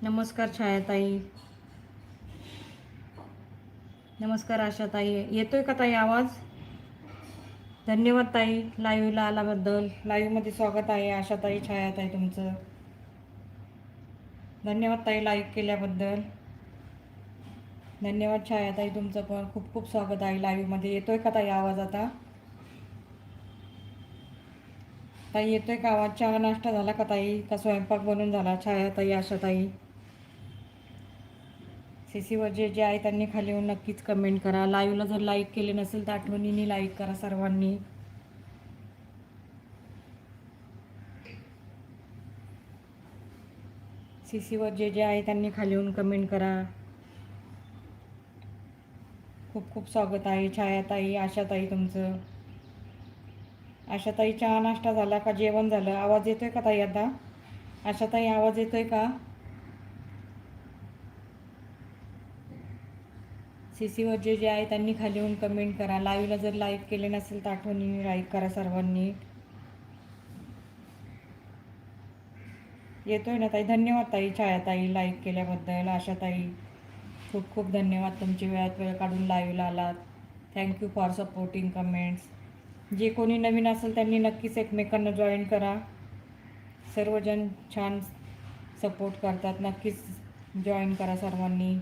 नमस्कार छायाताई. नमस्कार आशाताई. येतोय का ताई आवाज? धन्यवाद ताई लाईव्हला आल्याबद्दल. लाईव्हमध्ये स्वागत आहे आशाताई, छायाताई तुमचं. धन्यवाद ताई लाईक केल्याबद्दल. धन्यवाद छायाताई तुमचं पण खूप खूप स्वागत आहे लाईव्हमध्ये. येतोय का ताई आवाज आता? ताई येतोय का आवाज? चहा नाश्ता झाला का ताई? का स्वयंपाक बनवून झाला? छायाताई, आशाताई. सीसीवर जे आहे त्यांनी खाली येऊन नक्कीच कमेंट करा. लाईव्हला जर लाईक केले नसेल तर आठवणीने लाईक करा सर्वांनी. सीसीवर जे आहे त्यांनी खाली येऊन कमेंट करा. खूप खूप स्वागत आहे छायाताई, आशाताई तुमचं. आशाताई चहा नाश्ता झाला का? जेवण झालं? आवाज येतोय का ताई आता? आशाताई आवाज येतोय का? सीसीवर जे आहे त्यांनी खाली येऊन कमेंट करा. लाईव्हला जर लाईक केले नसेल तर आठवणीने लाईक करा सर्वांनी. येतोय ना ताई? धन्यवाद ताई छायाताई लाईक केल्याबद्दल. आशाताई खूप खूप धन्यवाद, तुमची वेळात वेळ काढून लाईव्हला आलात. Thank you for supporting comments. जे कोणी नवीन असेल त्यांनी नक्कीच एकमेकांना जॉईन करा. सर्वजण छान सपोर्ट करतात, नक्कीच जॉईन करा सर्वांनी.